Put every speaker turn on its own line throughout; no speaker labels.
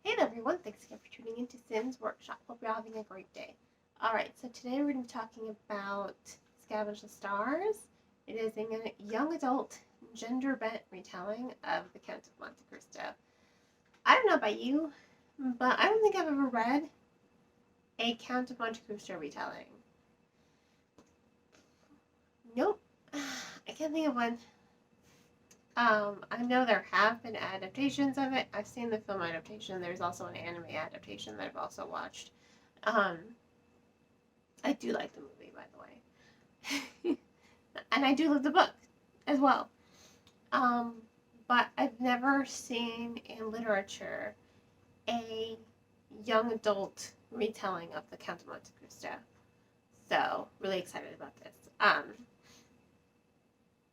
Hey everyone, thanks again for tuning in to Sims Workshop. Hope you're having a great day. Alright, so today we're going to be talking about Scavenge the Stars. It is a young adult, gender bent retelling of the Count of Monte Cristo. I don't know about you, but I don't think I've ever read a Count of Monte Cristo retelling. Nope, I can't think of one. I know there have been adaptations of it. I've seen the film adaptation. There's also an anime adaptation that I've also watched. Um, I do like the movie, by the way. And I do love the book as well. Um, but I've never seen in literature a young adult retelling of the Count of Monte Cristo. So, really excited about this.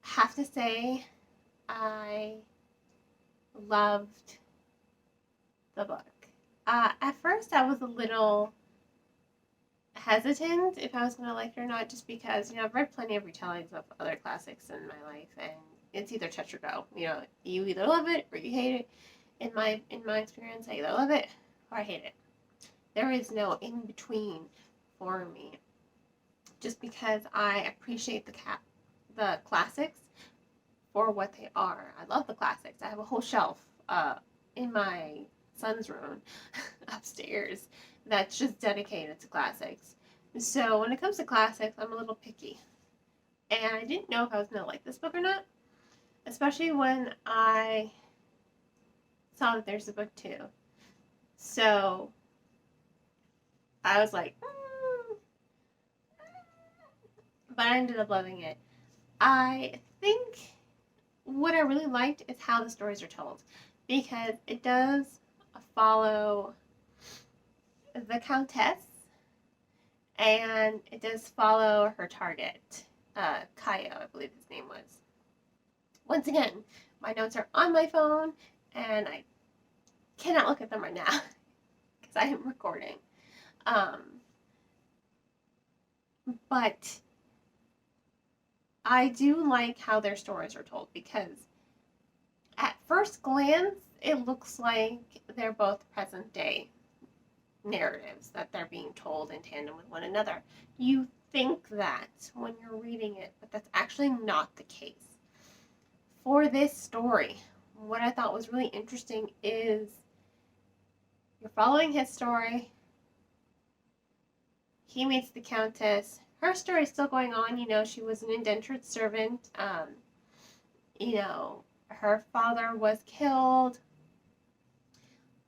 Have to say, I loved the book. At first, I was a little hesitant if I was going to like it or not, just because I've read plenty of retellings of other classics in my life, and it's either touch or go. You either love it or you hate it. In my experience, I either love it or I hate it. There is no in between for me, just because I appreciate the classics for what they are. I love the classics. I have a whole shelf in my son's room upstairs that's just dedicated to classics. So when it comes to classics, I'm a little picky. And I didn't know if I was going to like this book or not, especially when I saw that there's a book too. So I was like, but I ended up loving it. I think what I really liked is how the stories are told, because it does follow the Countess, and it does follow her target, Kaio, I believe his name was. Once again, my notes are on my phone, and I cannot look at them right now because I am recording. But I do like how their stories are told, because at first glance, it looks like they're both present day narratives that they're being told in tandem with one another. You think that when you're reading it, but that's actually not the case. For this story, what I thought was really interesting is you're following his story. He meets the Countess. Her story is still going on. She was an indentured servant. Her father was killed.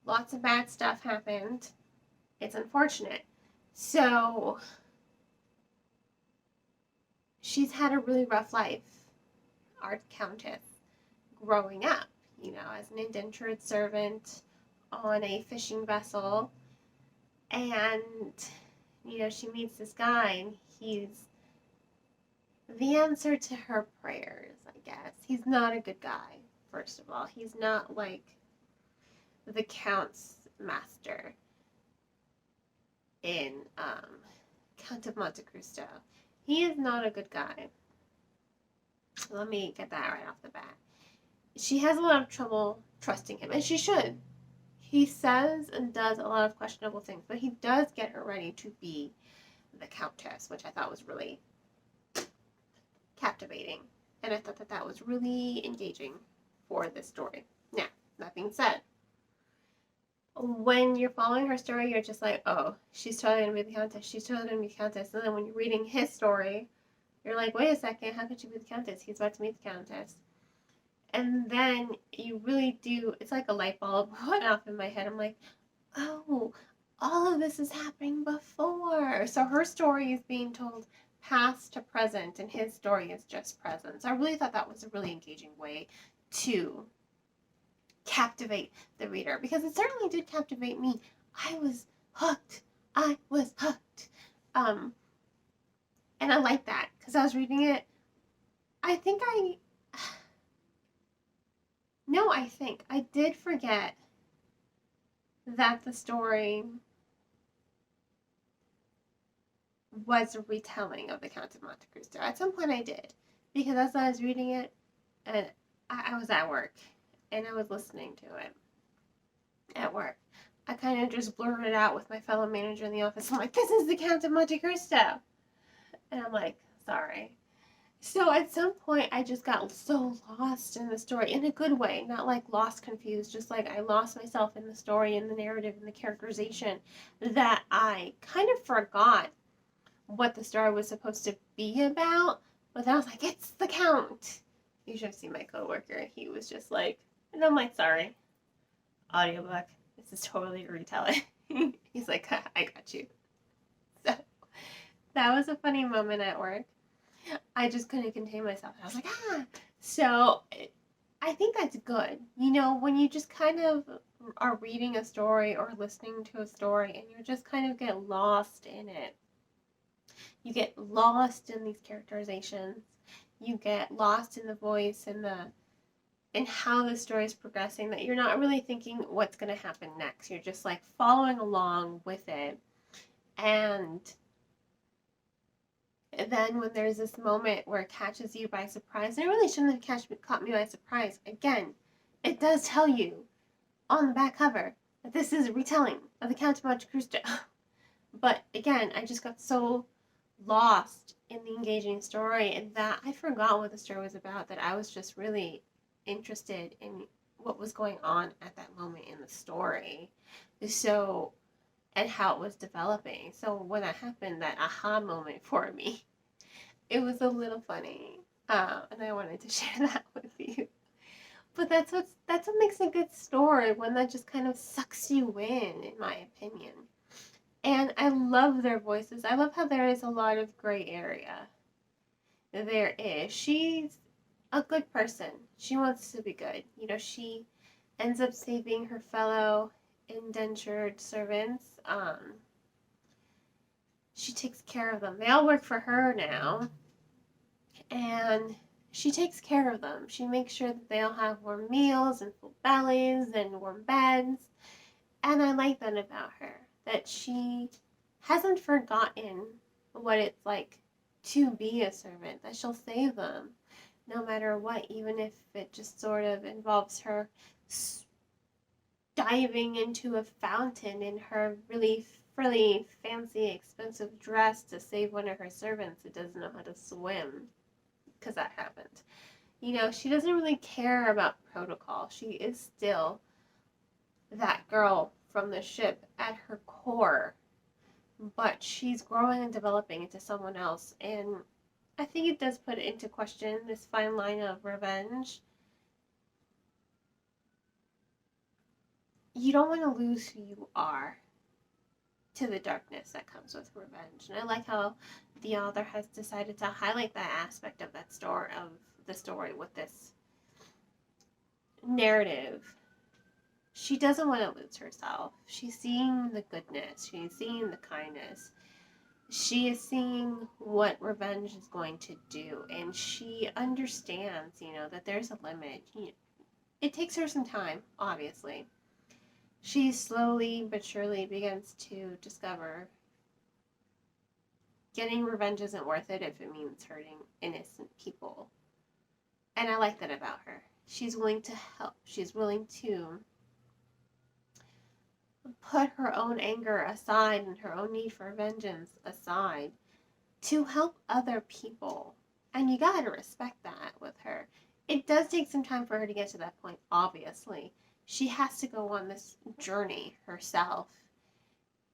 Lots of bad stuff happened. It's unfortunate. So she's had a really rough life, our Countess, growing up, as an indentured servant on a fishing vessel. And, she meets this guy, and he's the answer to her prayers, I guess. He's not a good guy, first of all. He's not like the Count's master in Count of Monte Cristo. He is not a good guy. Let me get that right off the bat. She has a lot of trouble trusting him, and she should. He says and does a lot of questionable things, but he does get her ready to be the Countess, which I thought was really captivating. And I thought that that was really engaging for this story. Now, that being said, when you're following her story, you're just like, oh, she's totally going to be the Countess. She's totally going to be the Countess. And then when you're reading his story, you're like, wait a second, how could she be the Countess? He's about to meet the Countess. And then you really do, it's like a light bulb went off in my head. I'm like, oh, all of this is happening before. So her story is being told past to present, and his story is just present. So I really thought that was a really engaging way to captivate the reader, because it certainly did captivate me. I was hooked. And I like that, because I was reading it. I think I did forget that the story was a retelling of the Count of Monte Cristo. At some point I did, because as I was reading it, and I was at work, and I was listening to it at work. I kind of just blurted out with my fellow manager in the office. I'm like, this is the Count of Monte Cristo. And I'm like, sorry. So at some point, I just got so lost in the story in a good way, not like lost, confused, just like I lost myself in the story and the narrative and the characterization that I kind of forgot what the story was supposed to be about. But then I was like, it's the Count. You should have seen my coworker. He was just like, and I'm like, sorry, audiobook. This is totally a retelling. He's like, I got you. So that was a funny moment at work. I just couldn't contain myself. I was like, ah. So I think that's good. You know, when you just kind of are reading a story or listening to a story and you just kind of get lost in it. You get lost in these characterizations. You get lost in the voice and how the story is progressing, that you're not really thinking what's going to happen next. You're just like following along with it. And then when there's this moment where it catches you by surprise, and it really shouldn't have caught me by surprise, again, it does tell you on the back cover that this is a retelling of the Count of Monte Cristo. But again, I just got so lost in the engaging story and that I forgot what the story was about, that I was just really interested in what was going on at that moment in the story. So, and how it was developing. So when that happened, that aha moment for me, it was a little funny, and I wanted to share that with you. But that's what makes a good story, one that just kind of sucks you in my opinion. And I love their voices. I love how there is a lot of gray area. There is. She's a good person. She wants to be good. You know, she ends up saving her fellow indentured servants. She takes care of them. They all work for her now. And she takes care of them. She makes sure that they all have warm meals and full bellies and warm beds. And I like that about her, that she hasn't forgotten what it's like to be a servant, that she'll save them no matter what, even if it just sort of involves her diving into a fountain in her really frilly, fancy, expensive dress to save one of her servants who doesn't know how to swim, because that happened. You know, she doesn't really care about protocol. She is still that girl from the ship at her core, but she's growing and developing into someone else. And I think it does put into question this fine line of revenge. You don't want to lose who you are to the darkness that comes with revenge. And I like how the author has decided to highlight that aspect of that story, of the story, with this narrative. She doesn't want to lose herself. She's seeing the goodness. She's seeing the kindness. She is seeing what revenge is going to do. And she understands, you know, that there's a limit. It takes her some time, obviously. She slowly but surely begins to discover getting revenge isn't worth it if it means hurting innocent people. And I like that about her. She's willing to help. She's willing to put her own anger aside and her own need for vengeance aside to help other people. And you gotta respect that with her. It does take some time for her to get to that point, obviously. She has to go on this journey herself.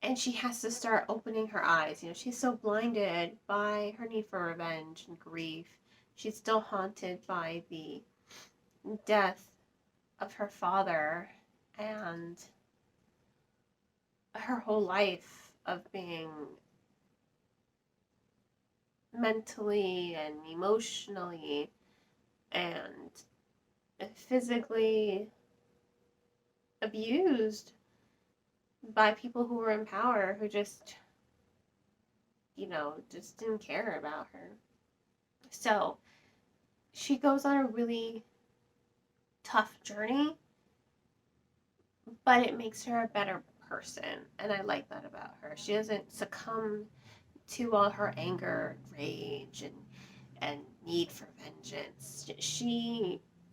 And she has to start opening her eyes. You know, she's so blinded by her need for revenge and grief. She's still haunted by the death of her father and her whole life of being mentally and emotionally and physically abused by people who were in power, who just, you know, just didn't care about her. So she goes on a really tough journey, but it makes her a better person, and I like that about her. She doesn't succumb to all her anger, rage, and need for vengeance.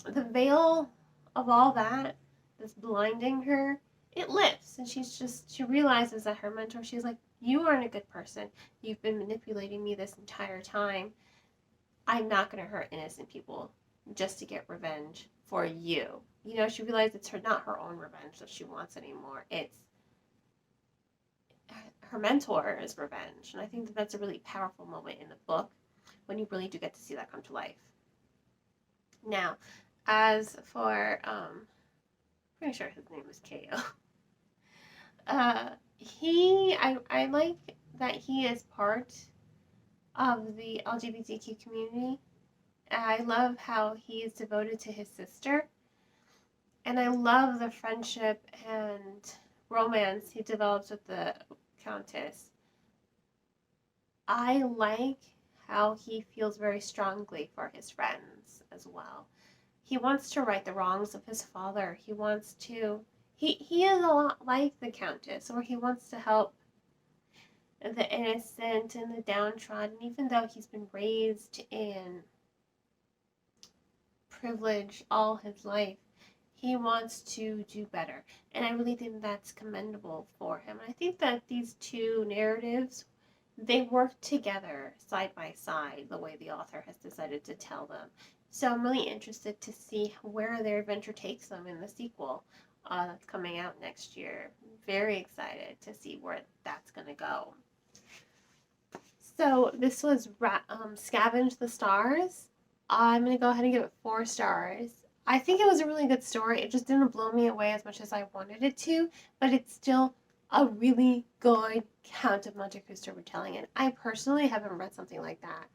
The veil of all that that's blinding her it lifts, and she realizes that her mentor, she's like, you aren't a good person. You've been manipulating me this entire time. I'm not going to hurt innocent people just to get revenge for you. You know, she realized it's not her own revenge that she wants anymore. It's her mentor's revenge. And I think that that's a really powerful moment in the book when you really do get to see that come to life. Now, as for, pretty sure his name was Ko. I like that he is part of the LGBTQ community. I love how he is devoted to his sister. And I love the friendship and romance he develops with the Countess. I like how he feels very strongly for his friends as well. He wants to right the wrongs of his father. He wants to. He is a lot like the Countess, where he wants to help the innocent and the downtrodden, even though he's been raised in privilege all his life. He wants to do better. And I really think that's commendable for him. And I think that these two narratives, they work together side by side the way the author has decided to tell them. So I'm really interested to see where their adventure takes them in the sequel that's coming out next year. Very excited to see where that's going to go. So this was Scavenge the Stars. I'm going to go ahead and give it 4 stars. I think it was a really good story. It just didn't blow me away as much as I wanted it to, but it's still a really good Count of Monte Cristo retelling. And I personally haven't read something like that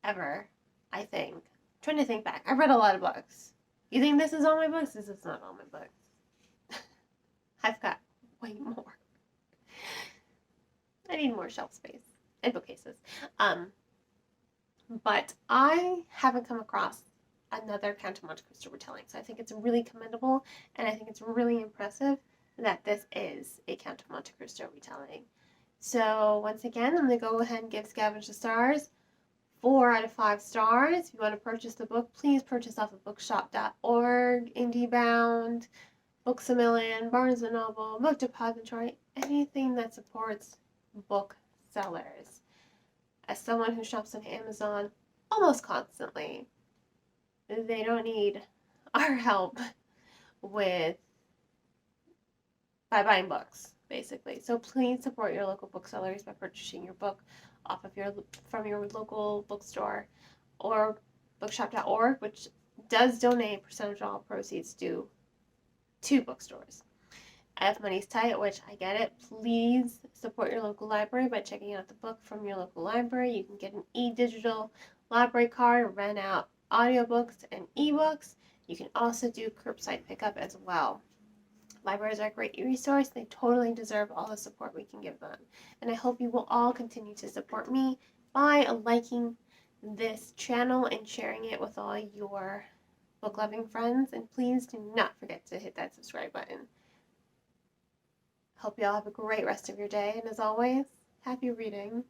ever, I think. I'm trying to think back. I've read a lot of books. You think this is all my books? This is not all my books. I've got way more. I need more shelf space and bookcases. But I haven't come across another Count of Monte Cristo retelling, so I think it's really commendable, and I think it's really impressive that this is a Count of Monte Cristo retelling. So once again, I'm going to go ahead and give Scavenge the Stars 4 out of 5 stars. If you want to purchase the book, please purchase off of bookshop.org, IndieBound, Books A Million, Barnes & Noble, Book Depository, anything that supports book sellers. As someone who shops on Amazon almost constantly, they don't need our help by buying books, basically. So please support your local booksellers by purchasing your book from your local bookstore, or bookshop.org, which does donate a percentage of all proceeds due to bookstores. If money's tight, which I get it, please support your local library by checking out the book from your local library. You can get an e-digital library card, rent out audiobooks and ebooks. You can also do curbside pickup as well. Libraries are a great resource. They totally deserve all the support we can give them. And I hope you will all continue to support me by liking this channel and sharing it with all your book-loving friends. And please do not forget to hit that subscribe button. Hope you all have a great rest of your day. And as always, happy reading.